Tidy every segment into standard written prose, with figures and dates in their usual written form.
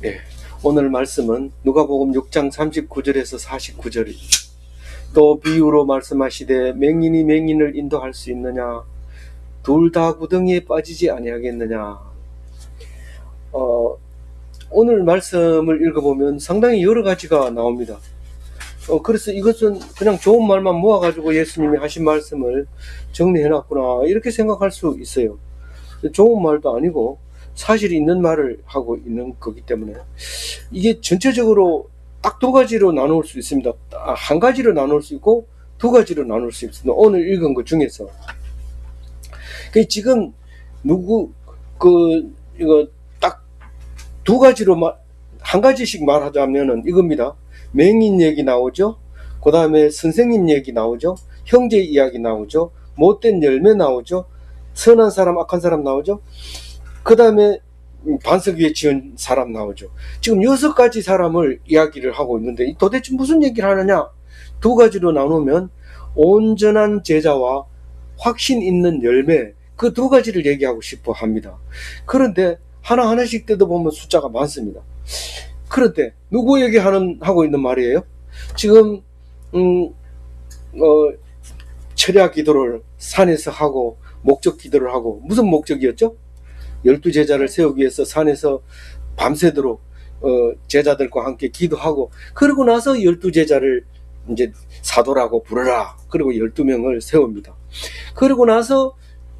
예, 오늘 말씀은 누가복음 6장 39절에서 49절입니다. 또 비유로 말씀하시되 맹인이 맹인을 인도할 수 있느냐? 둘 다 구덩이에 빠지지 아니하겠느냐? 오늘 말씀을 읽어보면 상당히 여러 가지가 나옵니다. 그래서 이것은 그냥 좋은 말만 모아가지고 예수님이 하신 말씀을 정리해놨구나 이렇게 생각할 수 있어요. 좋은 말도 아니고 사실이 있는 말을 하고 있는 거기 때문에 이게 전체적으로 딱 두 가지로 나눌 수 있습니다. 한 가지로 나눌 수 있고 두 가지로 나눌 수 있습니다. 오늘 읽은 것 중에서 지금 이거 딱 두 가지로 한 가지씩 말하자면은 이겁니다. 맹인 얘기 나오죠. 그 다음에 선생님 얘기 나오죠. 형제 이야기 나오죠. 못된 열매 나오죠. 선한 사람 악한 사람 나오죠. 그 다음에 반석 위에 지은 사람 나오죠. 지금 6가지 사람을 이야기를 하고 있는데 도대체 무슨 얘기를 하느냐? 두 가지로 나누면 온전한 제자와 확신 있는 열매, 그 두 가지를 얘기하고 싶어 합니다. 그런데 하나하나씩 뜯어보면 숫자가 많습니다. 그런데 누구 하고 있는 말이에요? 지금 철야 기도를 산에서 하고 목적 기도를 하고, 무슨 목적이었죠? 12제자를 세우기 위해서 산에서 밤새도록 제자들과 함께 기도하고, 그러고 나서 12제자를 이제 사도라고 부르라. 그리고 12명을 세웁니다. 그러고 나서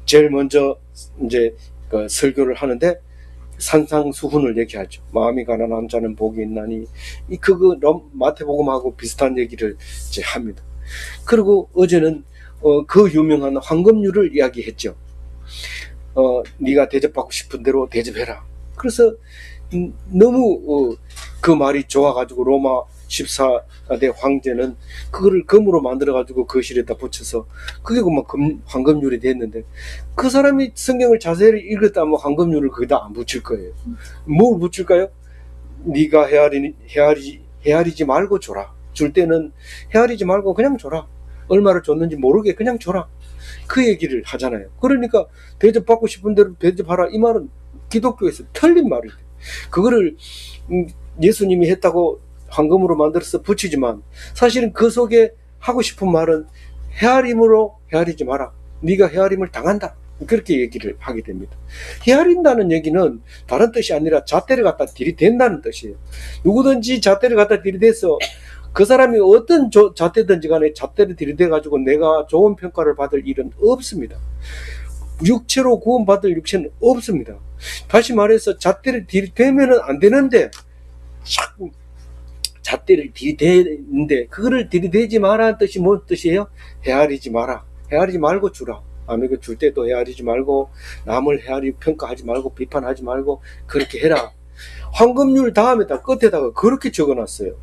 제일 먼저 이제 설교를 하는데 산상수훈을 얘기하죠. 마음이 가난한 자는 복이 있나니, 그거 마태복음하고 비슷한 얘기를 이제 합니다. 그리고 어제는 그 유명한 황금률을 이야기했죠. 네가 대접받고 싶은 대로 대접해라. 그래서 너무 그 말이 좋아가지고 로마 14대 황제는 그거를 금으로 만들어가지고 거실에다 붙여서 그게 막 황금률이 됐는데, 그 사람이 성경을 자세히 읽었다면 황금률을 거기다 안 붙일 거예요. 뭘 붙일까요? 네가 헤아리지 말고 줘라. 줄 때는 헤아리지 말고 그냥 줘라. 얼마를 줬는지 모르게 그냥 줘라. 그 얘기를 하잖아요. 그러니까 대접받고 싶은 대로 대접하라, 이 말은 기독교에서 틀린 말이에요. 그거를 예수님이 했다고 황금으로 만들어서 붙이지만 사실은 그 속에 하고 싶은 말은 헤아림으로 헤아리지 마라. 네가 헤아림을 당한다. 그렇게 얘기를 하게 됩니다. 헤아린다는 얘기는 다른 뜻이 아니라 잣대를 갖다 들이댄다는 뜻이에요. 누구든지 잣대를 갖다 들이대서 그 사람이 어떤 잣대든지 간에 잣대를 들이대가지고 내가 좋은 평가를 받을 일은 없습니다. 육체로 구원받을 육체는 없습니다. 다시 말해서 잣대를 들이대면 안 되는데 자꾸 잣대를 들이대는데, 그거를 들이대지 마라는 뜻이 뭔 뜻이에요? 헤아리지 마라. 헤아리지 말고 주라. 남에게 줄 때도 헤아리지 말고, 남을 평가하지 말고, 비판하지 말고, 그렇게 해라. 황금률 다음에다 끝에다가 그렇게 적어놨어요.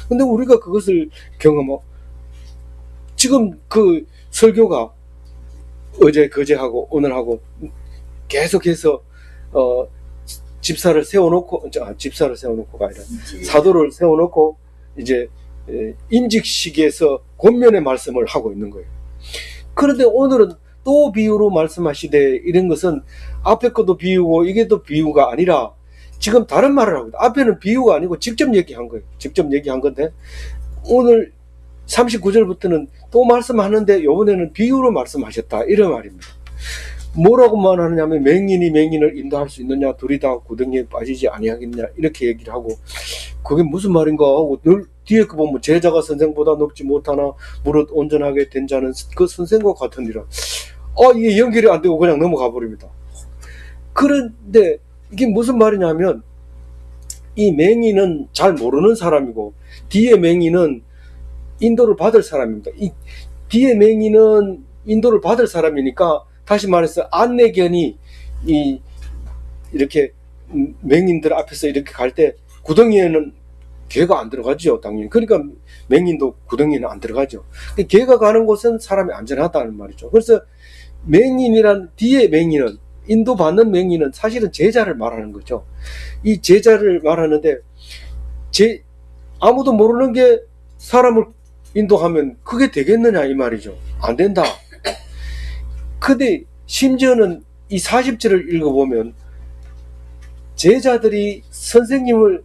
근데 우리가 그것을 경험하고, 지금 그 설교가 어제 그제하고 오늘하고 계속해서 집사를 세워놓고가 아니라 사도를 세워놓고 이제 임직식에서 권면의 말씀을 하고 있는 거예요. 그런데 오늘은 또 비유로 말씀하시되, 이런 것은 앞에 것도 비유고 이게 또 비유가 아니라 지금 다른 말을 하고 있다. 앞에는 비유가 아니고 직접 얘기한 거예요. 직접 얘기한 건데 오늘 39절부터는 또 말씀하는데 이번에는 비유로 말씀하셨다, 이런 말입니다. 뭐라고 말하느냐면 맹인이 맹인을 인도할 수 있느냐, 둘이 다 구덩이에 빠지지 아니하겠냐, 이렇게 얘기를 하고, 그게 무슨 말인가 하고 늘 뒤에 그 보면 제자가 선생보다 높지 못하나 무릇 온전하게 된 자는 그 선생과 같으니라. 이게 연결이 안 되고 그냥 넘어가 버립니다. 그런데 이게 무슨 말이냐면, 이 맹인은 잘 모르는 사람이고 뒤에 맹인은 인도를 받을 사람입니다. 이 뒤에 맹인은 인도를 받을 사람이니까, 다시 말해서 안내견이 이렇게 맹인들 앞에서 이렇게 갈 때 구덩이에는 개가 안 들어가죠, 당연히. 그러니까 맹인도 구덩이에는 안 들어가죠. 개가 가는 곳은 사람이 안전하다는 말이죠. 그래서 뒤에 맹인은, 인도받는 맹인은 사실은 제자를 말하는 거죠. 이 제자를 말하는데, 아무도 모르는 게 사람을 인도하면 그게 되겠느냐, 이 말이죠. 안 된다. 근데 심지어는 이 40절을 읽어보면 제자들이 선생님을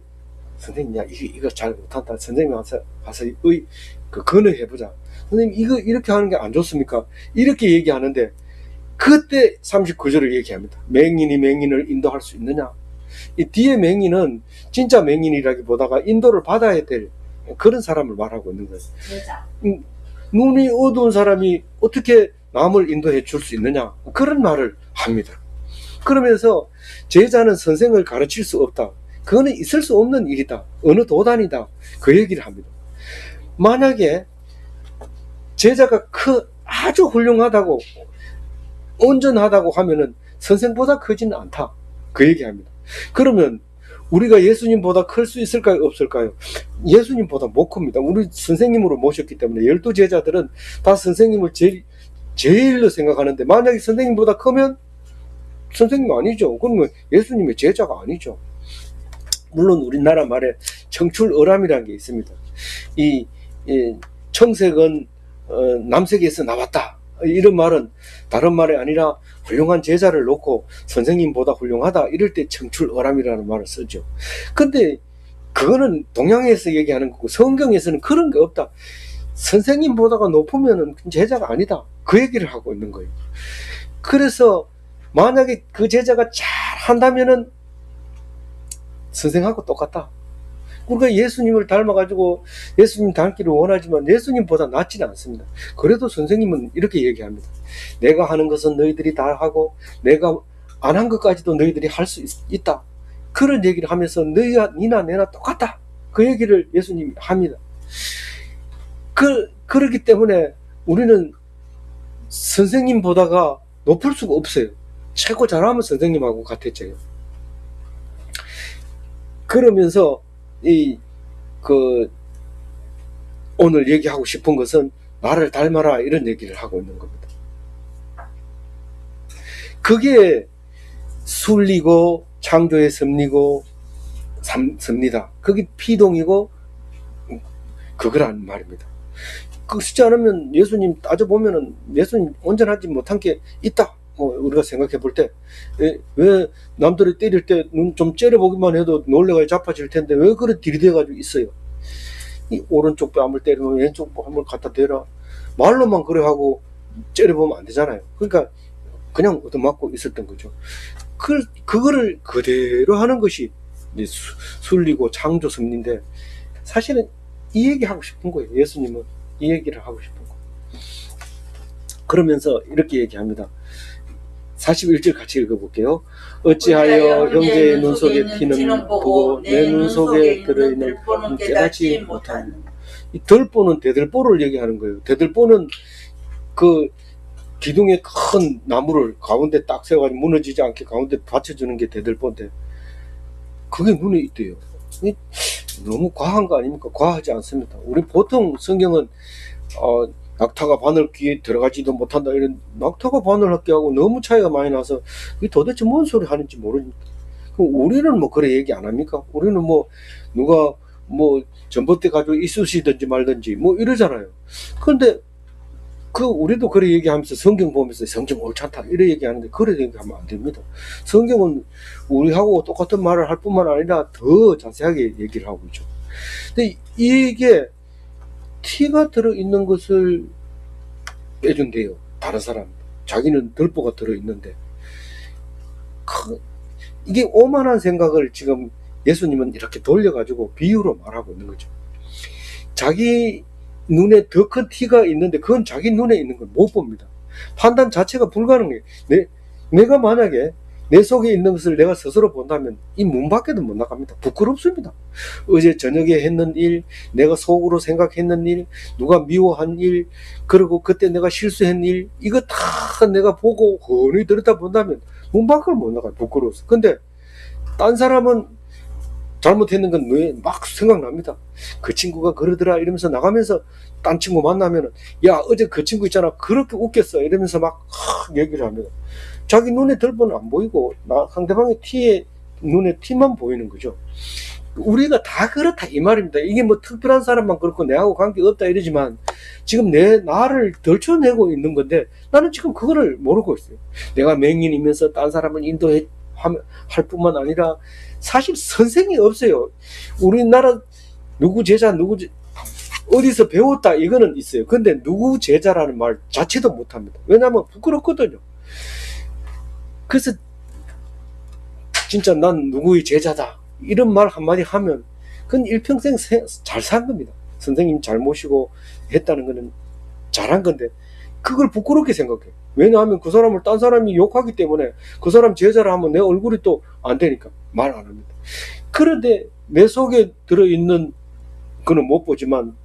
선생님, 야, 이거 잘 못한다. 선생님 가서 건의해보자. 선생님, 이거 이렇게 하는 게 안 좋습니까? 이렇게 얘기하는데, 그때 39절을 얘기합니다. 맹인이 맹인을 인도할 수 있느냐? 이 뒤에 맹인은 진짜 맹인이라기보다가 인도를 받아야 될 그런 사람을 말하고 있는 거예요. 눈이 어두운 사람이 어떻게 남을 인도해 줄 수 있느냐? 그런 말을 합니다. 그러면서 제자는 선생을 가르칠 수 없다. 그거는 있을 수 없는 일이다. 어느 도단이다. 그 얘기를 합니다. 만약에 제자가 아주 훌륭하다고, 온전하다고 하면은 선생보다 크지는 않다. 그 얘기합니다. 그러면 우리가 예수님보다 클 수 있을까요? 없을까요? 예수님보다 못 큽니다. 우리 선생님으로 모셨기 때문에 12제자들은 다 선생님을 제일로 생각하는데, 만약에 선생님보다 크면 선생님 아니죠. 그러면 예수님의 제자가 아니죠. 물론 우리나라 말에 청출어람이라는 게 있습니다. 이 청색은 남색에서 나왔다. 이런 말은 다른 말이 아니라 훌륭한 제자를 놓고 선생님보다 훌륭하다 이럴 때 청출어람이라는 말을 쓰죠. 근데 그거는 동양에서 얘기하는 거고, 성경에서는 그런 게 없다. 선생님보다가 높으면 제자가 아니다. 그 얘기를 하고 있는 거예요. 그래서 만약에 그 제자가 잘 한다면은 선생하고 똑같다. 우리가 예수님을 닮아가지고 예수님 닮기를 원하지만 예수님보다 낫지는 않습니다. 그래도 선생님은 이렇게 얘기합니다. 내가 하는 것은 너희들이 다 하고 내가 안 한 것까지도 너희들이 할 수 있다. 그런 얘기를 하면서 니나 내나 똑같다. 그 얘기를 예수님이 합니다. 그렇기 때문에 우리는 선생님보다가 높을 수가 없어요. 최고 잘하면 선생님하고 같았죠. 그러면서 오늘 얘기하고 싶은 것은 나를 닮아라 이런 얘기를 하고 있는 겁니다. 그게 순리고 창조의 섭리고 섭니다. 그게 피동이고 그거라는 말입니다. 그렇지 않으면 예수님 따져보면은 예수님 온전하지 못한 게 있다. 우리가 생각해 볼 때, 왜 남들이 때릴 때 눈 좀 째려보기만 해도 놀래가 자빠질 텐데 왜 그래 들이대가지고 있어요? 이 오른쪽 뺨을 때리면 왼쪽 뺨을 갖다 대라. 말로만 그래 하고 째려보면 안 되잖아요. 그러니까 그냥 얻어맞고 있었던 거죠. 그거를 그대로 하는 것이 순리고 창조 섭리인데, 사실은 이 얘기 하고 싶은 거예요. 예수님은 이 얘기를 하고 싶은 거. 그러면서 이렇게 얘기합니다. 41절 같이 읽어볼게요. 어찌하여 형제의 눈 속에 티는 보고 내 눈 속에 들어있는 펄은 깨닫지 못하는. 이 덜보는 대들보를 얘기하는 거예요. 대들보는 그 기둥에 큰 나무를 가운데 딱 세워가지고 무너지지 않게 가운데 받쳐주는 게 대들보인데, 그게 눈에 있대요. 너무 과한 거 아닙니까? 과하지 않습니다. 우리 보통 성경은 낙타가 바늘 귀에 들어가지도 못한다, 이런 낙타가 바늘 학교하고 너무 차이가 많이 나서 이게 도대체 뭔 소리 하는지 모르니까. 그럼 우리는 뭐 그래 얘기 안 합니까? 우리는 뭐 누가 뭐 전봇대 가지고 이쑤시든지 말든지 뭐 이러잖아요. 그런데 우리도 그래 얘기하면서 성경 보면서 성경 옳지 않다 이래 얘기하는데, 그래 얘기하면 안 됩니다. 성경은 우리하고 똑같은 말을 할 뿐만 아니라 더 자세하게 얘기를 하고 있죠. 근데 이게 티가 들어있는 것을 빼준대요. 다른 사람. 자기는 덜보가 들어있는데. 이게 오만한 생각을 지금 예수님은 이렇게 돌려가지고 비유로 말하고 있는 거죠. 자기 눈에 더 큰 티가 있는데 그건 자기 눈에 있는 걸 못 봅니다. 판단 자체가 불가능해요. 내가 만약에 내 속에 있는 것을 내가 스스로 본다면 이 문 밖에도 못 나갑니다. 부끄럽습니다. 어제 저녁에 했는 일, 내가 속으로 생각했는 일, 누가 미워한 일, 그리고 그때 내가 실수한 일, 이거 다 내가 보고 훤히 들여다본다면 문 밖을 못 나가요. 부끄러워서. 근데 딴 사람은 잘못했는 건 막 생각납니다. 그 친구가 그러더라 이러면서 나가면서 딴 친구 만나면은, 야 어제 그 친구 있잖아 그렇게 웃겼어 이러면서 막 얘기를 합니다. 자기 눈에 덜보는 안 보이고 상대방의 눈에 티만 보이는 거죠. 우리가 다 그렇다 이 말입니다. 이게 뭐 특별한 사람만 그렇고 내하고 관계없다 이러지만 지금 나를 덜쳐내고 있는 건데, 나는 지금 그거를 모르고 있어요. 내가 맹인이면서 딴 사람을 인도할 뿐만 아니라 사실 선생이 없어요. 우리나라 누구 제자 어디서 배웠다 이거는 있어요. 근데 누구 제자라는 말 자체도 못합니다. 왜냐하면 부끄럽거든요. 그래서 진짜 난 누구의 제자다 이런 말 한마디 하면 그건 일평생 잘 산 겁니다. 선생님 잘 모시고 했다는 거는 잘한 건데 그걸 부끄럽게 생각해. 왜냐하면 그 사람을 딴 사람이 욕하기 때문에 그 사람 제자를 하면 내 얼굴이 또 안 되니까 말 안 합니다. 그런데 내 속에 들어있는 거는 못 보지만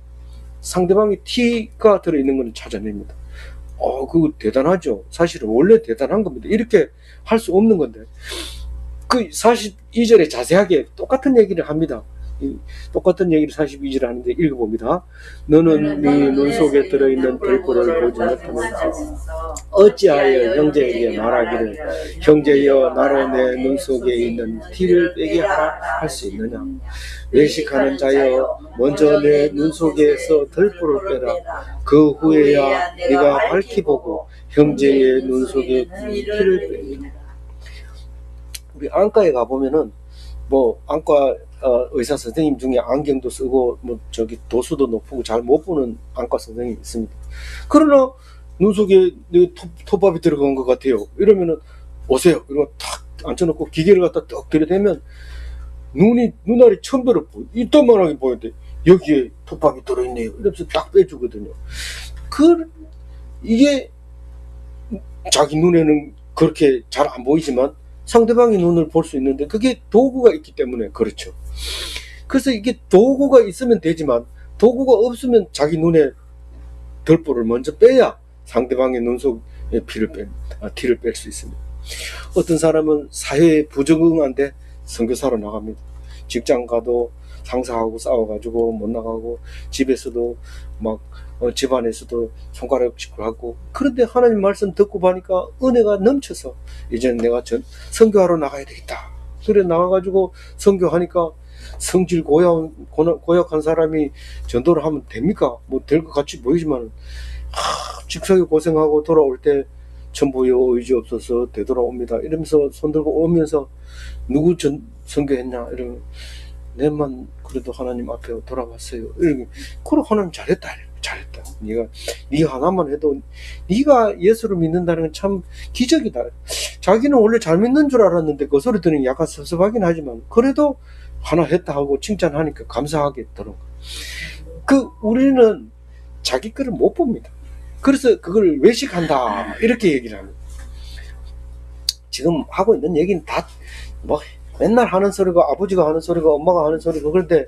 상대방의 티가 들어있는 거는 찾아냅니다. 그거 대단하죠. 사실은 원래 대단한 겁니다. 이렇게 할 수 없는 건데 그 42절에 자세하게 똑같은 얘기를 합니다. 똑같은 얘기를 42절에 하는데 읽어봅니다. 너는 네 눈 속에 들어있는 별꼴을 보지 못하면서 어찌하여 형제에게 말하기를 형제여 나로 내 눈 속에 있는 티를 빼게 하라 할 수 있느냐. 외식하는 자여 먼저 내 눈 속에서 들보를 빼라. 그 후에야 네가 밝히 보고 형제의 눈 속에 티를 빼라. 우리 안과에 가보면은 안과 의사 선생님 중에 안경도 쓰고 도수도 높고 잘 못 보는 안과 선생님이 있습니다. 그러나 눈 속에 톱밥이 들어간 것 같아요. 이러면은 오세요. 이러고 탁 앉혀놓고 기계를 갖다 떡 들이대면 눈알이 천배로 이따만하게 보이는데 여기에 톱밥이 들어있네요. 이러면서 딱 빼주거든요. 이게 자기 눈에는 그렇게 잘 안 보이지만 상대방의 눈을 볼 수 있는데 그게 도구가 있기 때문에 그렇죠. 그래서 이게 도구가 있으면 되지만 도구가 없으면 자기 눈에 덜보를 먼저 빼야 상대방의 눈 속에 티를 뺄 수 있습니다. 어떤 사람은 사회에 부적응한데 선교사로 나갑니다. 직장 가도 상사하고 싸워가지고 못 나가고 집에서도 집안에서도 손가락 짚고 하고 그런데 하나님 말씀 듣고 보니까 은혜가 넘쳐서 이제는 내가 선교하러 나가야 되겠다. 그래 나가가지고 선교하니까 성질 고약한 사람이 전도를 하면 됩니까? 될 것 같이 보이지만 직속에 고생하고 돌아올 때 전부여 의지 없어서 되돌아옵니다. 이러면서 손들고 오면서 누구 선교했냐 이러면 내만 그래도 하나님 앞에 돌아왔어요. 이러면 그래 하나님 잘했다. 네가 하나만 해도 네가 예수를 믿는다는 건 참 기적이다. 자기는 원래 잘 믿는 줄 알았는데 그 소리 들으니 약간 섭섭하긴 하지만 그래도 하나 했다 하고 칭찬하니까 감사하게 들어. 우리는 자기 거를 못 봅니다. 그래서 그걸 외식한다 이렇게 얘기를 합니다. 지금 하고 있는 얘기는 다 맨날 하는 소리가 아버지가 하는 소리가 엄마가 하는 소리가 그런데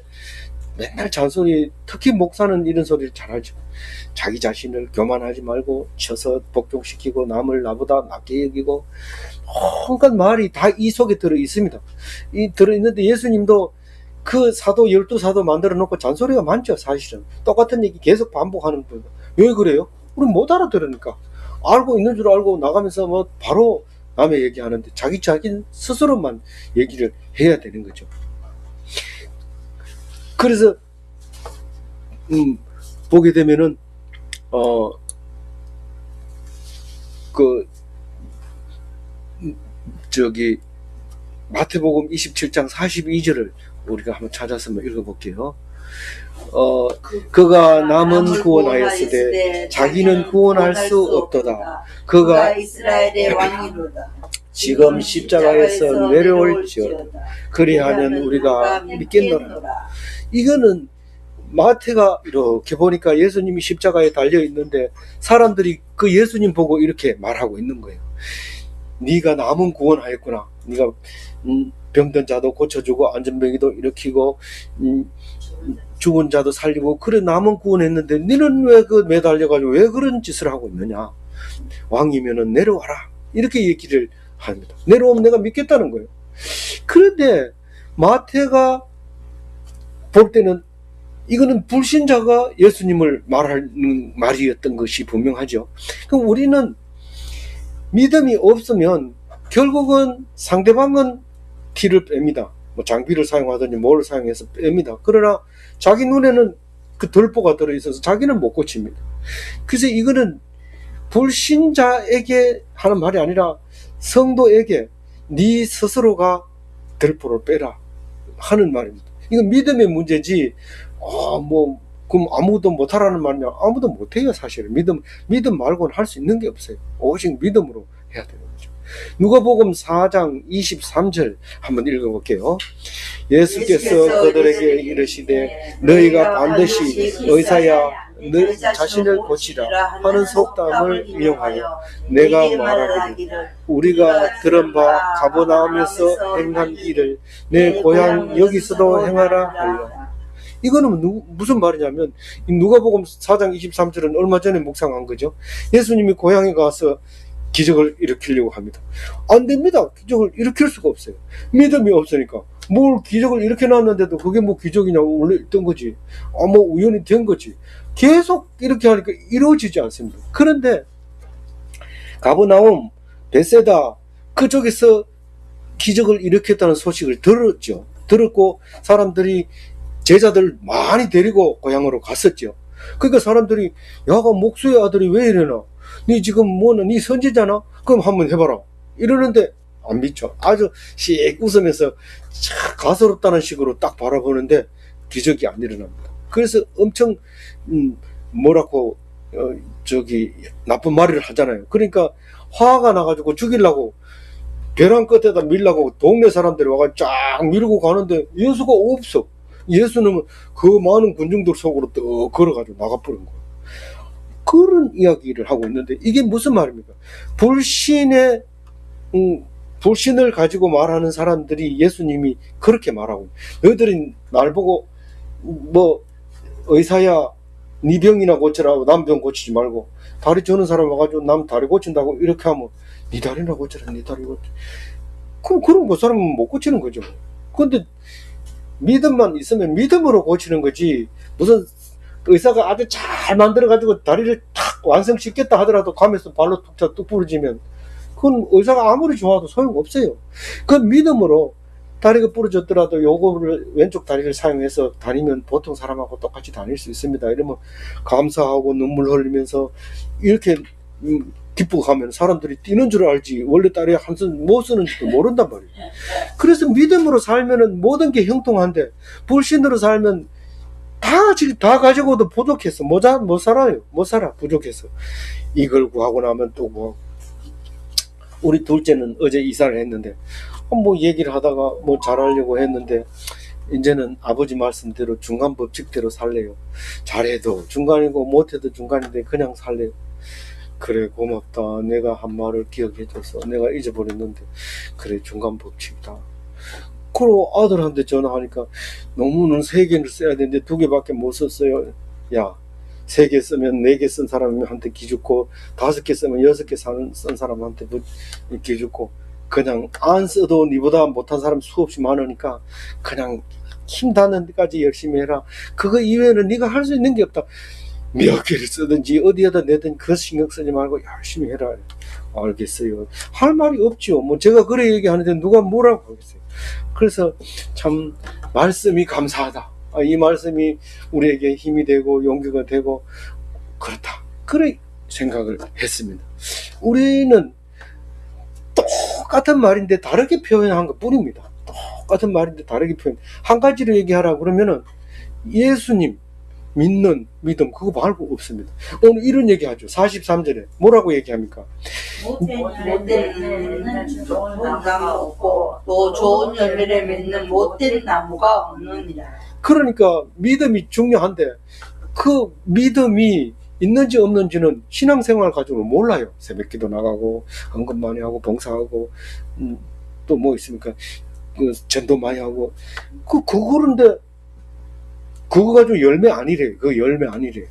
맨날 잔소리, 특히 목사는 이런 소리를 잘 알죠. 자기 자신을 교만하지 말고 쳐서 복종시키고 남을 나보다 낮게 여기고 온갖 말이 다 이 속에 들어 있습니다. 들어있는데 예수님도 그 12사도 만들어 놓고 잔소리가 많죠. 사실은 똑같은 얘기 계속 반복하는 거예요. 왜 그래요? 우리 못 알아들으니까. 알고 있는 줄 알고 나가면서 바로 남의 얘기하는데 자기 스스로만 얘기를 해야 되는 거죠. 그래서 보게 되면은 마태복음 27장 42절을 우리가 한번 찾아서 읽어볼게요. 그가 남은 구원하였으되 자기는 구원할 수 없도다. 그가 이스라엘의 왕이로다. 지금 십자가에서 내려올지어다. 그리하면 우리가 믿겠노라. 이거는 마태가 이렇게 보니까 예수님이 십자가에 달려 있는데 사람들이 그 예수님 보고 이렇게 말하고 있는 거예요. 네가 남은 구원하였구나. 네가 병든 자도 고쳐주고 안전병이도 일으키고 죽은 자도 살리고 그래 남은 구원했는데 너는 왜 매달려가지고 왜 그런 짓을 하고 있느냐. 왕이면은 내려와라. 이렇게 얘기를 합니다. 내려오면 내가 믿겠다는 거예요. 그런데 마태가 볼 때는 이거는 불신자가 예수님을 말하는 말이었던 것이 분명하죠. 그럼 우리는 믿음이 없으면 결국은 상대방은 티를 뺍니다. 장비를 사용하든지 뭘 사용해서 뺍니다. 그러나 자기 눈에는 그 덜보가 들어있어서 자기는 못 고칩니다. 그래서 이거는 불신자에게 하는 말이 아니라 성도에게 네 스스로가 들보를 빼라 하는 말입니다. 이건 믿음의 문제지. 그럼 아무도 못하라는 말이냐? 아무도 못해요, 사실은. 믿음 말고는 할 수 있는 게 없어요. 오직 믿음으로 해야 되는 거죠. 누가복음 4장 23절 한번 읽어볼게요. 예수께서 그들에게 이르시되 너희가 반드시 의사야 너 자신을 고치라 하는 속담을 이용하여 내가 말하기를 우리가 들은 바 가버나움에서 행한 일을 내 고향 여기서도 행하라 하리라. 이거는 무슨 말이냐면 누가복음 4장 23절은 얼마 전에 묵상한 거죠. 예수님이 고향에 가서 기적을 일으키려고 합니다. 안 됩니다. 기적을 일으킬 수가 없어요. 믿음이 없으니까. 뭘 기적을 일으켜놨는데도 그게 뭐 기적이냐고 원래 있던 거지. 뭐 우연히 된 거지. 계속 이렇게 하니까 이루어지지 않습니다. 그런데 가버나움, 베세다 그쪽에서 기적을 일으켰다는 소식을 들었죠. 들었고 사람들이 제자들 많이 데리고 고향으로 갔었죠. 그러니까 사람들이 야가 목수의 아들이 왜 이러나? 니 지금 뭐는 니 선지자나? 그럼 한번 해봐라. 이러는데 안 믿죠. 아주 씩 웃으면서 가소롭다는 식으로 딱 바라보는데 기적이 안 일어납니다. 그래서 엄청 뭐라고 나쁜 말을 하잖아요. 그러니까 화가 나가지고 죽이려고 벼랑 끝에다 밀라고 동네 사람들이 와가지고 쫙 밀고 가는데 예수가 없어. 예수는 그 많은 군중들 속으로 또 걸어가지고 나가버린 거예요. 그런 이야기를 하고 있는데 이게 무슨 말입니까? 불신을 가지고 말하는 사람들이 예수님이 그렇게 말하고, 너희들이 날 보고 뭐 의사야 네 병이나 고쳐라, 남 병 고치지 말고, 다리 저는 사람 와가지고 남 다리 고친다고 이렇게 하면 네 다리나 고쳐라, 네 다리 고쳐. 그럼 그 사람은 못 고치는 거죠. 근데 믿음만 있으면 믿음으로 고치는 거지, 무슨 의사가 아주 잘 만들어가지고 다리를 탁 완성시켰다 하더라도 가면서 발로 뚝 부러지면 그건 의사가 아무리 좋아도 소용없어요. 그 믿음으로 다리가 부러졌더라도 요거를 왼쪽 다리를 사용해서 다니면 보통 사람하고 똑같이 다닐 수 있습니다. 이러면 감사하고 눈물 흘리면서 이렇게 기쁘고 가면 사람들이 뛰는 줄 알지 원래 다리 한 손 못 쓰는지도 모른단 말이에요. 그래서 믿음으로 살면은 모든 게 형통한데 불신으로 살면 다 가지고도 부족해서 못 살아요. 못 살아. 부족해서. 이걸 구하고 나면 또 구하고. 우리 둘째는 어제 이사를 했는데 뭐 얘기를 하다가 뭐 잘하려고 했는데 이제는 아버지 말씀대로 중간 법칙대로 살래요. 잘해도 중간이고 못해도 중간인데 그냥 살래요. 그래 고맙다. 내가 한 말을 기억해줘서 내가 잊어버렸는데 그래 중간 법칙이다. 그리고 아들한테 전화하니까 너무는 3개를 써야 되는데 2개밖에 못 썼어요. 야 3개 쓰면 4개 쓴 사람한테 기죽고 5개 쓰면 6개 쓴 사람한테 기죽고 그냥 안 써도 니보다 못한 사람 수없이 많으니까 그냥 힘 닿는 데까지 열심히 해라. 그거 이외에는 네가 할 수 있는 게 없다. 몇 개를 쓰든지 어디에다 내든 그 신경 쓰지 말고 열심히 해라. 알겠어요. 할 말이 없죠. 뭐 제가 그래 얘기하는데 누가 뭐라고 하겠어요. 그래서 참 말씀이 감사하다. 이 말씀이 우리에게 힘이 되고 용기가 되고 그렇다. 그래 생각을 했습니다. 우리는 똑같은 말인데 다르게 표현한 것 뿐입니다. 똑같은 말인데 다르게 표현. 한 가지로 얘기하라 그러면은 예수님 믿는 믿음 그거 말고 없습니다. 오늘 이런 얘기 하죠. 43절에 뭐라고 얘기합니까? 못된 좋은 나무가 없고 또 좋은 열매를 맺는 못된 나무가 없느니라. 그러니까 믿음이 중요한데 그 믿음이 있는지 없는지는 신앙생활 가지고 몰라요. 새벽기도 나가고 헌금 많이 하고 봉사하고 또 뭐 있습니까? 그 전도 많이 하고 그거는데 그거 가지고 열매 아니래. 그 열매 아니래.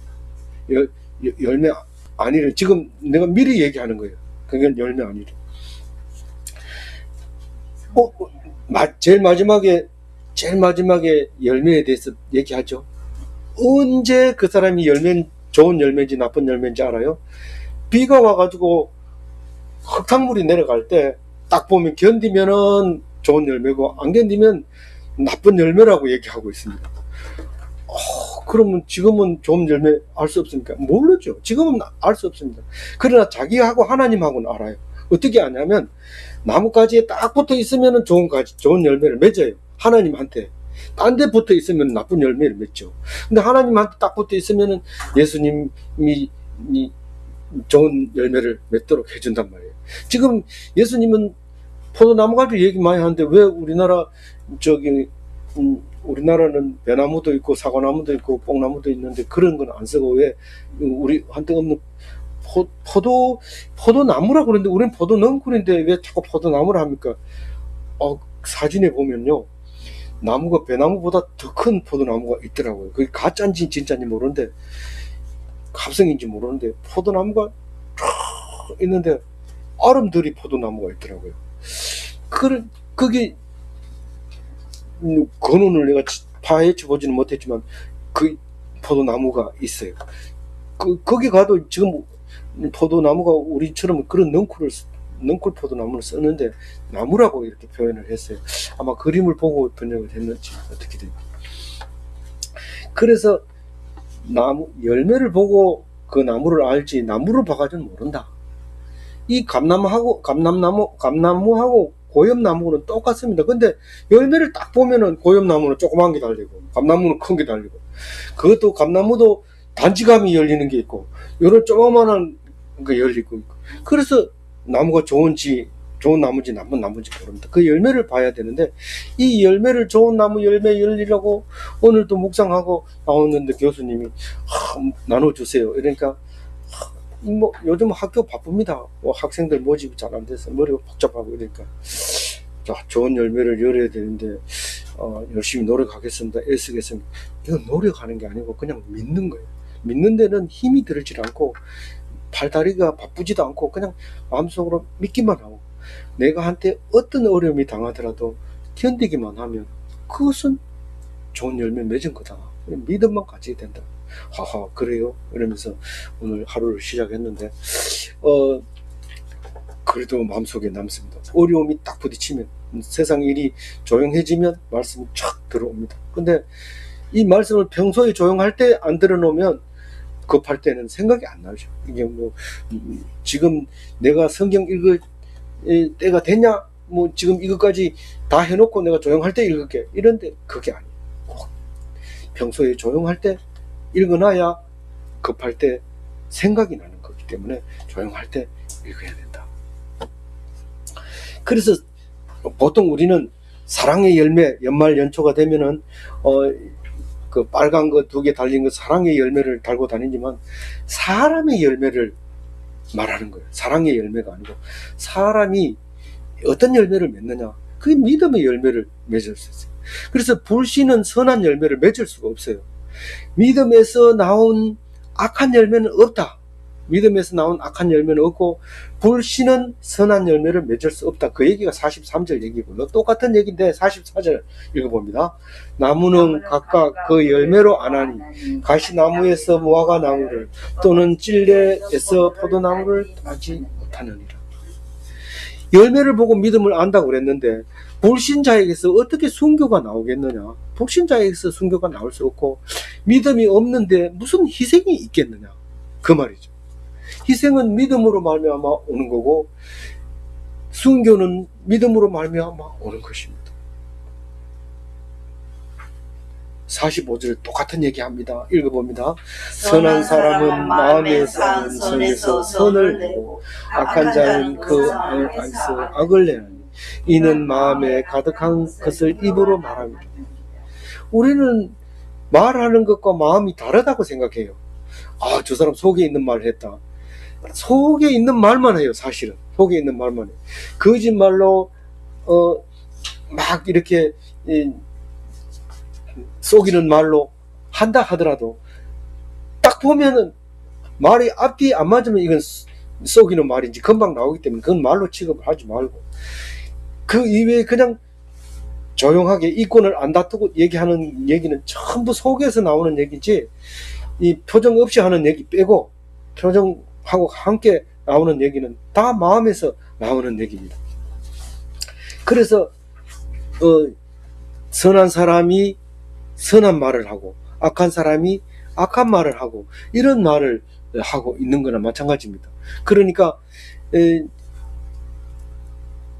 열매 아니래. 지금 내가 미리 얘기하는 거예요. 그건 열매 아니래. 제일 마지막에 열매에 대해서 얘기하죠. 언제 그 사람이 좋은 열매인지 나쁜 열매인지 알아요? 비가 와가지고 흙탕물이 내려갈 때 딱 보면 견디면은 좋은 열매고 안 견디면 나쁜 열매라고 얘기하고 있습니다. 그러면 지금은 좋은 열매 알 수 없습니까? 모르죠. 지금은 알 수 없습니다. 그러나 자기하고 하나님하고는 알아요. 어떻게 아냐면 나뭇가지에 딱 붙어 있으면 좋은 가지, 좋은 열매를 맺어요. 하나님한테. 딴 데 붙어 있으면 나쁜 열매를 맺죠. 근데 하나님한테 딱 붙어 있으면 예수님이 이 좋은 열매를 맺도록 해준단 말이에요. 지금 예수님은 포도나무 가지고 얘기 많이 하는데 왜 우리나라 우리나라는 배나무도 있고 사과나무도 있고 뽕나무도 있는데 그런 건 안 쓰고 왜 우리한테 없는 포도나무라고 그러는데 우리는 포도넝쿨인데 왜 자꾸 포도나무라 합니까? 사진에 보면요, 나무가 배나무보다 더 큰 포도나무가 있더라고요. 그게 가짜인지 진짜인지 모르는데, 합성인지 모르는데 포도나무가 쫙 있는데 아름드리 포도나무가 있더라고요. 그게 근원을 내가 파헤쳐 보지는 못했지만 그 포도나무가 있어요. 거기 가도 지금 포도나무가 우리처럼 그런 넝쿨 포도나무를 썼는데 나무라고 이렇게 표현을 했어요. 아마 그림을 보고 번역을 했는지 어떻게 돼요. 그래서 열매를 보고 그 나무를 알지 나무를 봐가지고는 모른다. 이 감나무하고 고엽나무는 똑같습니다. 근데 열매를 딱 보면은 고엽나무는 조그만 게 달리고 감나무는 큰 게 달리고, 그것도 감나무도 단지감이 열리는 게 있고 요런 조그만한 게 열리고 있고, 그래서 나무가 좋은 나무인지 나쁜 나무인지 모릅니다. 그 열매를 봐야 되는데, 이 열매를 좋은 나무 열매 열리라고 오늘도 묵상하고 나오는데 교수님이 나눠주세요. 그러니까 요즘 학교 바쁩니다. 학생들 모집이 잘 안 돼서 머리가 복잡하고 그러니까 좋은 열매를 열어야 되는데 열심히 노력하겠습니다. 애쓰겠습니다. 이건 노력하는 게 아니고 그냥 믿는 거예요. 믿는 데는 힘이 들지 않고 팔다리가 바쁘지도 않고 그냥 마음속으로 믿기만 하고, 내가 한테 어떤 어려움이 당하더라도 견디기만 하면 그것은 좋은 열매 맺은 거다. 믿음만 가지게 된다. 하하, 그래요? 이러면서 오늘 하루를 시작했는데 그래도 마음속에 남습니다. 어려움이 딱 부딪히면, 세상 일이 조용해지면 말씀이 촥 들어옵니다. 근데 이 말씀을 평소에 조용할 때 안 들어놓으면 급할 때는 생각이 안 나죠. 이게 지금 내가 성경 읽을 때가 됐냐? 지금 이것까지 다 해놓고 내가 조용할 때 읽을게. 이런데 그게 아니에요. 꼭 평소에 조용할 때 읽어놔야 급할 때 생각이 나는 거기 때문에 조용할 때 읽어야 된다. 그래서 보통 우리는 사랑의 열매, 연말 연초가 되면은 그 빨간 거 2개 달린 거 사랑의 열매를 달고 다니지만 사람의 열매를 말하는 거예요. 사랑의 열매가 아니고 사람이 어떤 열매를 맺느냐, 그게 믿음의 열매를 맺을 수 있어요. 그래서 불신은 선한 열매를 맺을 수가 없어요. 믿음에서 나온 악한 열매는 없다. 믿음에서 나온 악한 열매는 없고 불신은 선한 열매를 맺을 수 없다. 그 얘기가 43절 얘기고요. 똑같은 얘기인데 44절 읽어봅니다. 나무는 각각 그 열매로 아나니 가시나무에서 무화과 나무를 또는 찔레에서 포도나무를 따지 못하느니라. 열매를 보고 믿음을 안다고 그랬는데 불신자에게서 어떻게 순교가 나오겠느냐? 불신자에게서 순교가 나올 수 없고 믿음이 없는데 무슨 희생이 있겠느냐? 그 말이죠. 희생은 믿음으로 말미암아 오는 거고 순교는 믿음으로 말미암아 오는 것입니다. 45절 똑같은 얘기합니다. 읽어봅니다. 선한 사람은 마음에 쌓은 선에서 선을 내고 악한 자는 그 안에서 악을 내나니 이는 마음에 가득한 것을 입으로 말합니다. 우리는 말하는 것과 마음이 다르다고 생각해요. 저 사람 속에 있는 말을 했다. 속에 있는 말만 해요. 사실은 속에 있는 말만 해요. 거짓말로 막 이렇게 속이는 말로 한다 하더라도 딱 보면은 말이 앞뒤 안 맞으면 이건 속이는 말인지 금방 나오기 때문에 그건 말로 취급을 하지 말고 그 이외에 그냥 조용하게 이권을 안 다투고 얘기하는 얘기는 전부 속에서 나오는 얘기지, 이 표정 없이 하는 얘기 빼고 표정하고 함께 나오는 얘기는 다 마음에서 나오는 얘기입니다. 그래서 선한 사람이 선한 말을 하고 악한 사람이 악한 말을 하고 이런 말을 하고 있는 거나 마찬가지입니다. 그러니까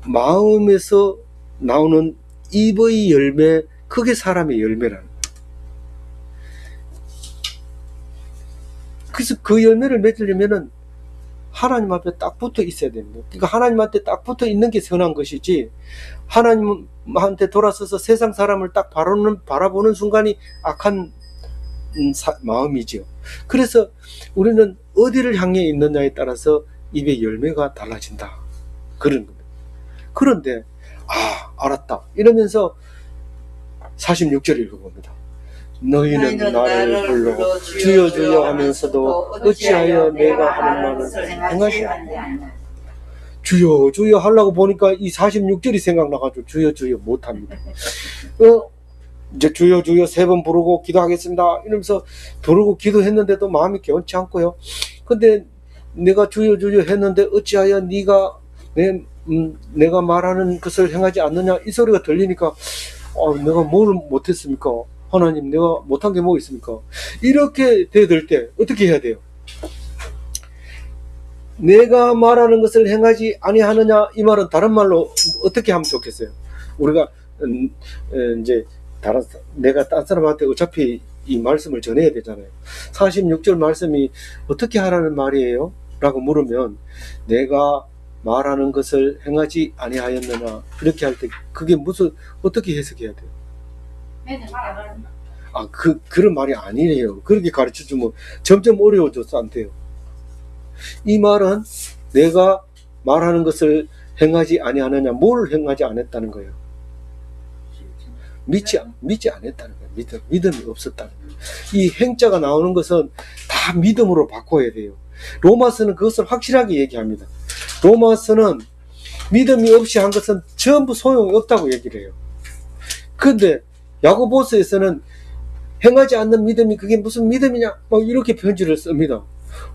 마음에서 나오는 입의 열매, 그게 사람의 열매라는 거예요. 그래서 그 열매를 맺으려면은 하나님 앞에 딱 붙어 있어야 됩니다. 그러니까 하나님한테 딱 붙어 있는 게 선한 것이지, 하나님한테 돌아서서 세상 사람을 딱 바라보는 순간이 악한 마음이지요. 그래서 우리는 어디를 향해 있느냐에 따라서 입의 열매가 달라진다, 그런 겁니다. 그런데 알았다 이러면서 46절 읽어봅니다. 너희는 나를 불러 주여 주여 하면서도 어찌하여 내가 하는 말을 행하지 않느냐. 주여 주여 하려고 보니까 이 46절이 생각나가지고 주여 주여 못합니다. 이제 주여 주여 3번 부르고 기도하겠습니다 이러면서 부르고 기도했는데도 마음이 개운치 않고요. 근데 내가 주여 주여 했는데 어찌하여 네가 내가 말하는 것을 행하지 않느냐, 이 소리가 들리니까 내가 뭘 못했습니까? 하나님, 내가 못한 게 뭐 있습니까? 이렇게 되들 때 어떻게 해야 돼요? 내가 말하는 것을 행하지 아니하느냐, 이 말은 다른 말로 어떻게 하면 좋겠어요? 우리가 이제 내가 딴 사람한테 어차피 이 말씀을 전해야 되잖아요. 46절 말씀이 어떻게 하라는 말이에요? 라고 물으면, 내가 말하는 것을 행하지 아니하였느냐, 이렇게 할 때 그게 어떻게 해석해야 돼요? 그런 말이 아니래요. 그렇게 가르쳐주면 점점 어려워져서 안 돼요. 이 말은 내가 말하는 것을 행하지 아니하느냐, 뭘 행하지 않았다는 거예요? 믿지 않았다는 거예요. 믿음이 없었다는 거예요. 이 행자가 나오는 것은 다 믿음으로 바꿔야 돼요. 로마서는 그것을 확실하게 얘기합니다. 로마서는 믿음이 없이 한 것은 전부 소용이 없다고 얘기를 해요. 그런데 야고보서에서는 행하지 않는 믿음이 그게 무슨 믿음이냐, 막 이렇게 편지를 씁니다.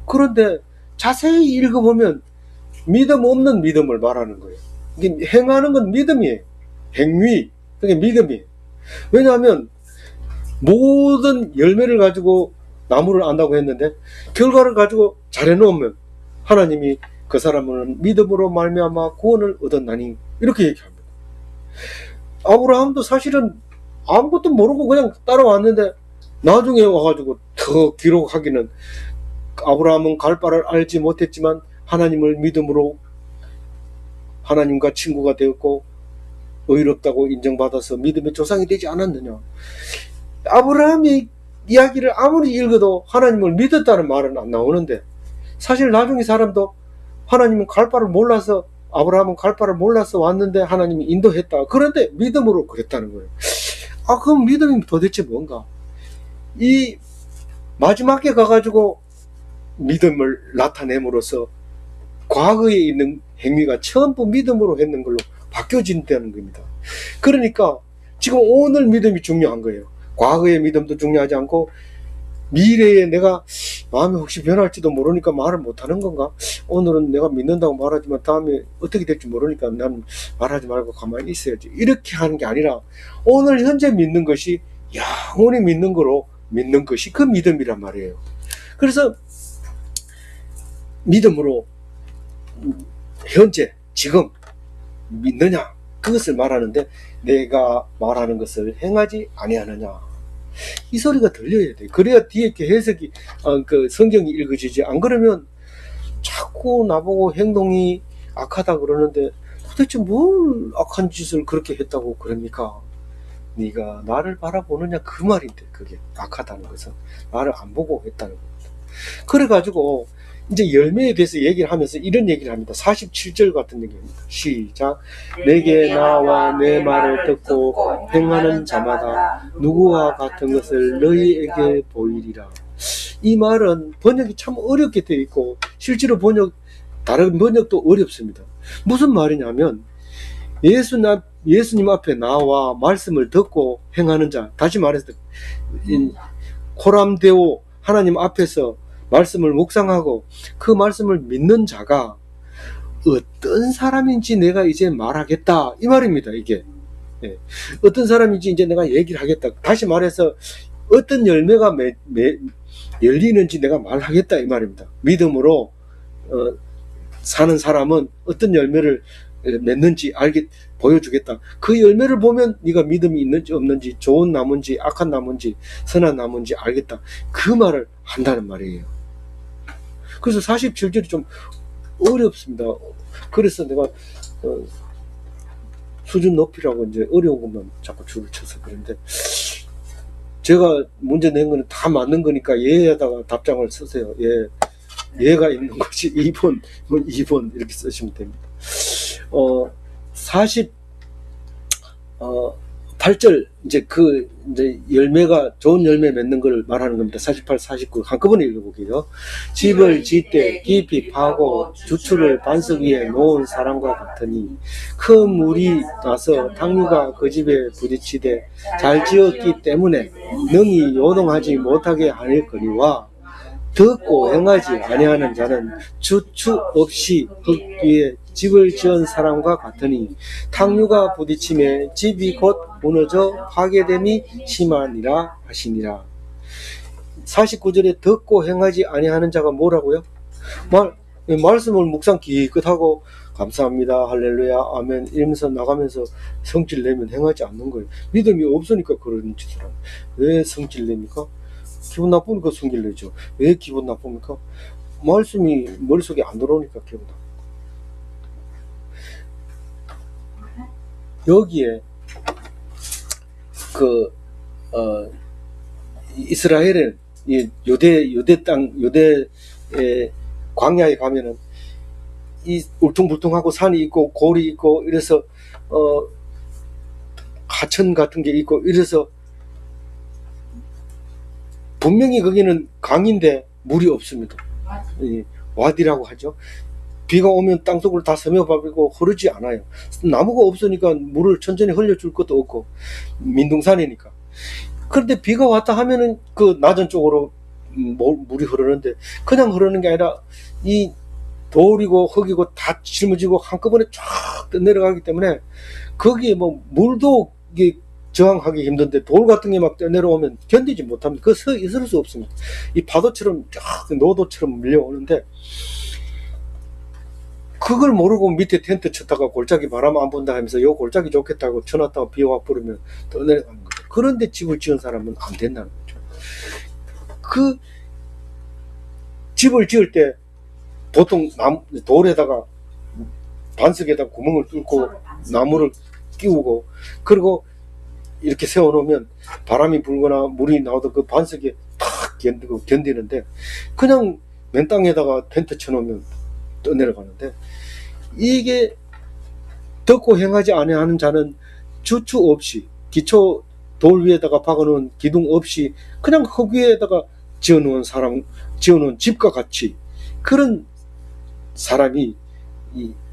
그런데 자세히 읽어보면 믿음 없는 믿음을 말하는 거예요. 이게 행하는 건 믿음이에요. 행위, 그게 믿음이에요. 왜냐하면 모든 열매를 가지고 나무를 안다고 했는데 결과를 가지고 잘해놓으면 하나님이 그 사람은 믿음으로 말미암아 구원을 얻었나니, 이렇게 얘기합니다. 아브라함도 사실은 아무것도 모르고 그냥 따라왔는데 나중에 와가지고 더 기록하기는, 아브라함은 갈 바를 알지 못했지만 하나님을 믿음으로 하나님과 친구가 되었고 의롭다고 인정받아서 믿음의 조상이 되지 않았느냐. 아브라함의 이야기를 아무리 읽어도 하나님을 믿었다는 말은 안 나오는데, 사실 나중에 사람도 하나님은 갈 바를 몰라서, 아브라함은 갈 바를 몰라서 왔는데 하나님이 인도했다, 그런데 믿음으로 그랬다는 거예요. 그럼 믿음이 도대체 뭔가? 이 마지막에 가가지고 믿음을 나타냄으로써 과거에 있는 행위가 전부 믿음으로 했는 걸로 바뀌어진다는 겁니다. 그러니까 지금 오늘 믿음이 중요한 거예요. 과거의 믿음도 중요하지 않고, 미래에 내가 마음이 혹시 변할지도 모르니까 말을 못하는 건가? 오늘은 내가 믿는다고 말하지만 다음에 어떻게 될지 모르니까 난 말하지 말고 가만히 있어야지, 이렇게 하는 게 아니라 오늘 현재 믿는 것이 영원히 믿는 것이 그 믿음이란 말이에요. 그래서 믿음으로 현재 지금 믿느냐, 그것을 말하는데, 내가 말하는 것을 행하지 아니하느냐, 이 소리가 들려야 돼. 그래야 뒤에 이렇게 해석이, 그 성경이 읽어지지. 안 그러면 자꾸 나보고 행동이 악하다 그러는데 도대체 뭘 악한 짓을 그렇게 했다고 그럽니까? 네가 나를 바라보느냐, 그 말인데, 그게 악하다는 것은 나를 안 보고 했다는 겁니다. 그래가지고 이제 열매에 대해서 얘기를 하면서 이런 얘기를 합니다. 47절 같은 얘기입니다. 시작. 내게 나와 내 말을 듣고 행하는 자마다 누구와 같은 것을 너희에게 보이리라. 이 말은 번역이 참 어렵게 되어 있고, 실제로 다른 번역도 어렵습니다. 무슨 말이냐면, 예수님 앞에 나와 말씀을 듣고 행하는 자, 다시 말해서 코람데오, 하나님 앞에서 말씀을 묵상하고 그 말씀을 믿는 자가 어떤 사람인지 내가 이제 말하겠다, 이 말입니다. 이게 어떤 사람인지 이제 내가 얘기를 하겠다. 다시 말해서 어떤 열매가 열리는지 내가 말하겠다, 이 말입니다. 믿음으로 사는 사람은 어떤 열매를 맺는지 보여주겠다. 그 열매를 보면 네가 믿음이 있는지 없는지, 좋은 나무인지 악한 나무인지 선한 나무인지 알겠다. 그 말을 한다는 말이에요. 그래서 47절이 좀 어렵습니다. 그래서 내가 수준 높이라고 이제 어려운 것만 자꾸 줄을 쳐서 그런데, 제가 문제 낸 거는 다 맞는 거니까 예에다가 답장을 쓰세요. 예가 있는 것이 2번, 2번 이렇게 쓰시면 됩니다. 48절, 이제 이제 열매가, 좋은 열매 맺는 걸 말하는 겁니다. 48, 49 한꺼번에 읽어볼게요. 집을 짓되 깊이 파고 주추를 반석 위에 놓은 사람과 같으니, 큰 물이 나서 탕류가 그 집에 부딪히되 잘 지었기 때문에 능히 요동하지 못하게 하거니와, 듣고 행하지 아니하는 자는 주추 없이 흙 위에 집을 지은 사람과 같으니, 탕류가 부딪힘에 집이 곧 무너져 파괴됨이 심하니라 하시니라. 49절에 듣고 행하지 아니하는 자가 뭐라고요? 말씀을 묵상 기껏하고 감사합니다, 할렐루야, 아멘 이러면서 나가면서 성질 내면 행하지 않는 거예요. 믿음이 없으니까 그런 짓을 하는. 왜 성질 냅니까? 기분 나쁘니까 성질 내죠. 왜 기분 나쁩니까? 말씀이 머릿속에 안 들어오니까 기분 나쁘고. 여기에 이스라엘은 이 유대 땅, 유대의 광야에 가면은 이 울퉁불퉁하고 산이 있고 골이 있고 이래서 하천 같은 게 있고 이래서 분명히 거기는 강인데 물이 없습니다. 와디라고 하죠. 비가 오면 땅속을 다 스며버리고 흐르지 않아요. 나무가 없으니까 물을 천천히 흘려줄 것도 없고 민둥산이니까. 그런데 비가 왔다 하면은 그 낮은 쪽으로 물이 흐르는데, 그냥 흐르는 게 아니라 이 돌이고 흙이고 다 짊어지고 한꺼번에 쫙 내려가기 때문에 거기에 뭐 물도 저항하기 힘든데 돌 같은 게 막 내려오면 견디지 못합니다. 그거 있을 수 없습니다. 이 파도처럼 쫙 노도처럼 밀려오는데, 그걸 모르고 밑에 텐트 쳤다가 골짜기 바람 안 분다 하면서 요 골짜기 좋겠다고 쳐놨다가 비 와 버리면 또 내려가는 거죠. 그런데 집을 지은 사람은 안 된다는 거죠. 그 집을 지을 때 보통 돌에다가 반석에다가 구멍을 뚫고 나무를 끼우고, 그리고 이렇게 세워놓으면 바람이 불거나 물이 나오도 그 반석에 탁 견디는데, 그냥 맨 땅에다가 텐트 쳐놓으면 떠내려가는데, 이게 듣고 행하지 아니하는 자는 주추 없이 기초 돌 위에다가 박아놓은 기둥 없이 그냥 흙 위에다가 지어놓은 집과 같이 그런 사람이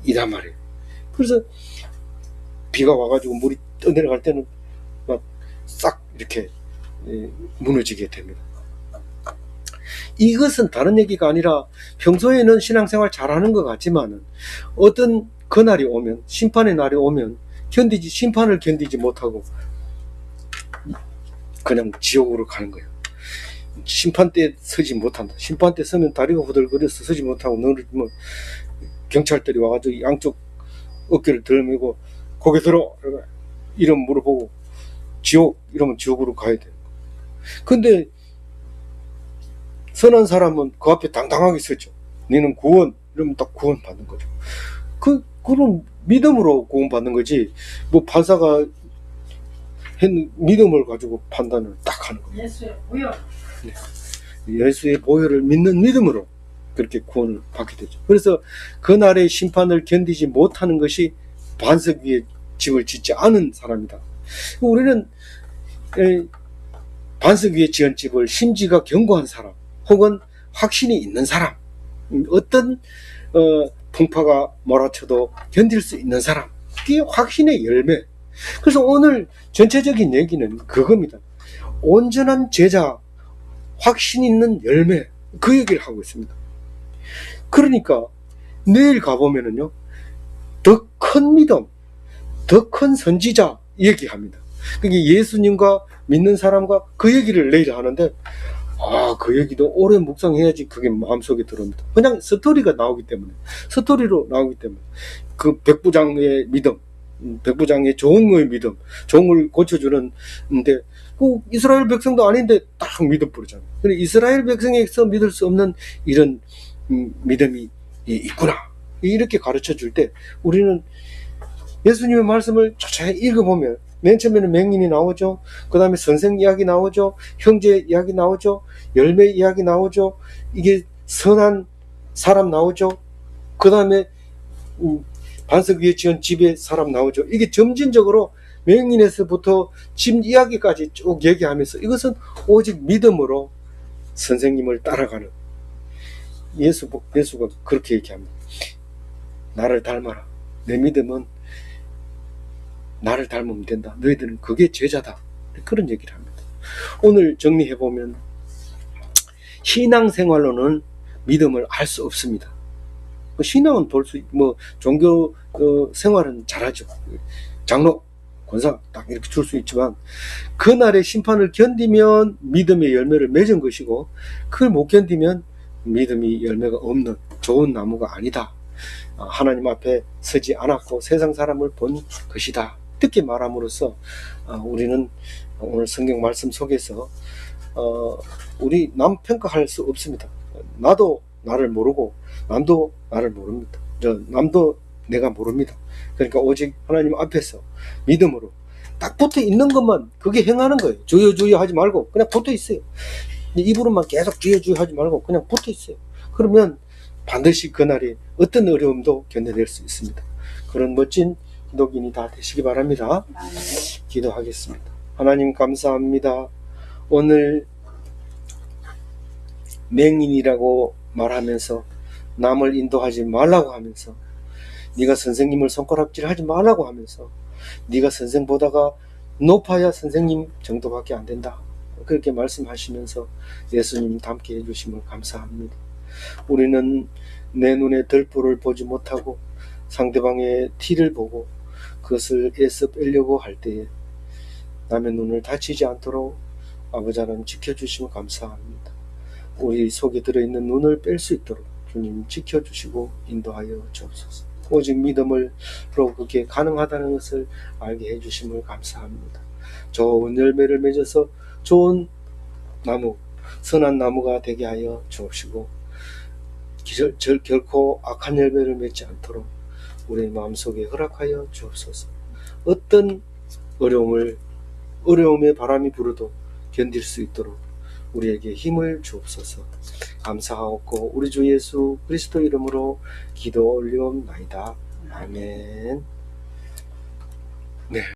이란 말이에요. 그래서 비가 와가지고 물이 떠내려갈 때는 막 싹 이렇게 무너지게 됩니다. 이것은 다른 얘기가 아니라, 평소에는 신앙생활 잘하는 것 같지만은 어떤 그날이 오면, 심판의 날이 오면 심판을 견디지 못하고 그냥 지옥으로 가는 거예요. 심판대에 서지 못한다. 심판대 서면 다리가 후들거려서 서지 못하고 넘어지면 경찰들이 와가지고 양쪽 어깨를 들밀고 고개 들어 이름 물어보고 지옥 이러면 지옥으로 가야 돼요. 근데 선한 사람은 그 앞에 당당하게 서죠. 너는 구원 이러면 딱 구원 받는 거죠. 그런 믿음으로 구원 받는 거지, 뭐 판사가 믿음을 가지고 판단을 딱 하는 겁니다. 예수의 보혈. 네. 예수의 보혈을 믿는 믿음으로 그렇게 구원을 받게 되죠. 그래서 그날의 심판을 견디지 못하는 것이 반석 위에 집을 짓지 않은 사람이다. 우리는 반석 위에 지은 집을 심지가 견고한 사람, 혹은 확신이 있는 사람, 어떤 풍파가 몰아쳐도 견딜 수 있는 사람, 그게 확신의 열매. 그래서 오늘 전체적인 얘기는 그겁니다. 온전한 제자, 확신 있는 열매, 그 얘기를 하고 있습니다. 그러니까 내일 가보면은요, 더 큰 믿음, 더 큰 선지자 얘기합니다. 그게 예수님과 믿는 사람과 그 얘기를 내일 하는데, 그 얘기도 오래 묵상해야지 그게 마음속에 들어옵니다. 그냥 스토리가 나오기 때문에, 스토리로 나오기 때문에. 그 백부장의 믿음, 백부장의 종의 믿음, 종을 고쳐주는데, 그 이스라엘 백성도 아닌데 딱 믿어 버리잖아요. 근데 이스라엘 백성에서 믿을 수 없는 이런 믿음이 있구나. 이렇게 가르쳐 줄 때 우리는 예수님의 말씀을 천천히 읽어보면 맨 처음에는 맹인이 나오죠. 그 다음에 선생 이야기 나오죠. 형제 이야기 나오죠. 열매 이야기 나오죠. 이게 선한 사람 나오죠. 그 다음에 반석 위에 지은 집의 사람 나오죠. 이게 점진적으로 맹인에서부터 집 이야기까지 쭉 얘기하면서 이것은 오직 믿음으로 선생님을 따라가는, 예수가 그렇게 얘기합니다. 나를 닮아라. 내 믿음은 나를 닮으면 된다. 너희들은 그게 제자다. 그런 얘기를 합니다. 오늘 정리해보면 신앙생활로는 믿음을 알 수 없습니다. 신앙은 종교 생활은 잘하죠. 장로, 권사 딱 이렇게 줄 수 있지만 그날의 심판을 견디면 믿음의 열매를 맺은 것이고, 그걸 못 견디면 믿음이 열매가 없는 좋은 나무가 아니다. 하나님 앞에 서지 않았고 세상 사람을 본 것이다. 이렇게 말함으로써 우리는 오늘 성경 말씀 속에서 우리 남 평가할 수 없습니다. 나도 나를 모르고 남도 나를 모릅니다. 남도 내가 모릅니다. 그러니까 오직 하나님 앞에서 믿음으로 딱 붙어 있는 것만 그게 행하는 거예요. 주여 주여 하지 말고 그냥 붙어 있어요. 입으로만 계속 주여 주여 하지 말고 그냥 붙어 있어요. 그러면 반드시 그날이 어떤 어려움도 견뎌낼 수 있습니다. 그런 멋진 기독인이 다 되시기 바랍니다. 기도하겠습니다. 하나님 감사합니다. 오늘 맹인이라고 말하면서 남을 인도하지 말라고 하면서, 네가 선생님을 손가락질 하지 말라고 하면서, 네가 선생보다가 높아야 선생님 정도밖에 안 된다. 그렇게 말씀하시면서 예수님 닮게 해주심을 감사합니다. 우리는 내 눈에 들보를 보지 못하고 상대방의 티를 보고 그것을 애써 빼려고 할 때에 남의 눈을 다치지 않도록 아버지 하나님 지켜주시면 감사합니다. 우리 속에 들어있는 눈을 뺄 수 있도록 주님 지켜주시고 인도하여 주옵소서. 오직 믿음으로 그게 가능하다는 것을 알게 해주심을 감사합니다. 좋은 열매를 맺어서 좋은 나무, 선한 나무가 되게 하여 주옵시고, 결코 악한 열매를 맺지 않도록 우리 마음속에 허락하여 주옵소서. 어떤 어려움의 바람이 불어도 견딜 수 있도록 우리에게 힘을 주옵소서. 감사하옵고 우리 주 예수 그리스도 이름으로 기도 올리옵나이다. 아멘.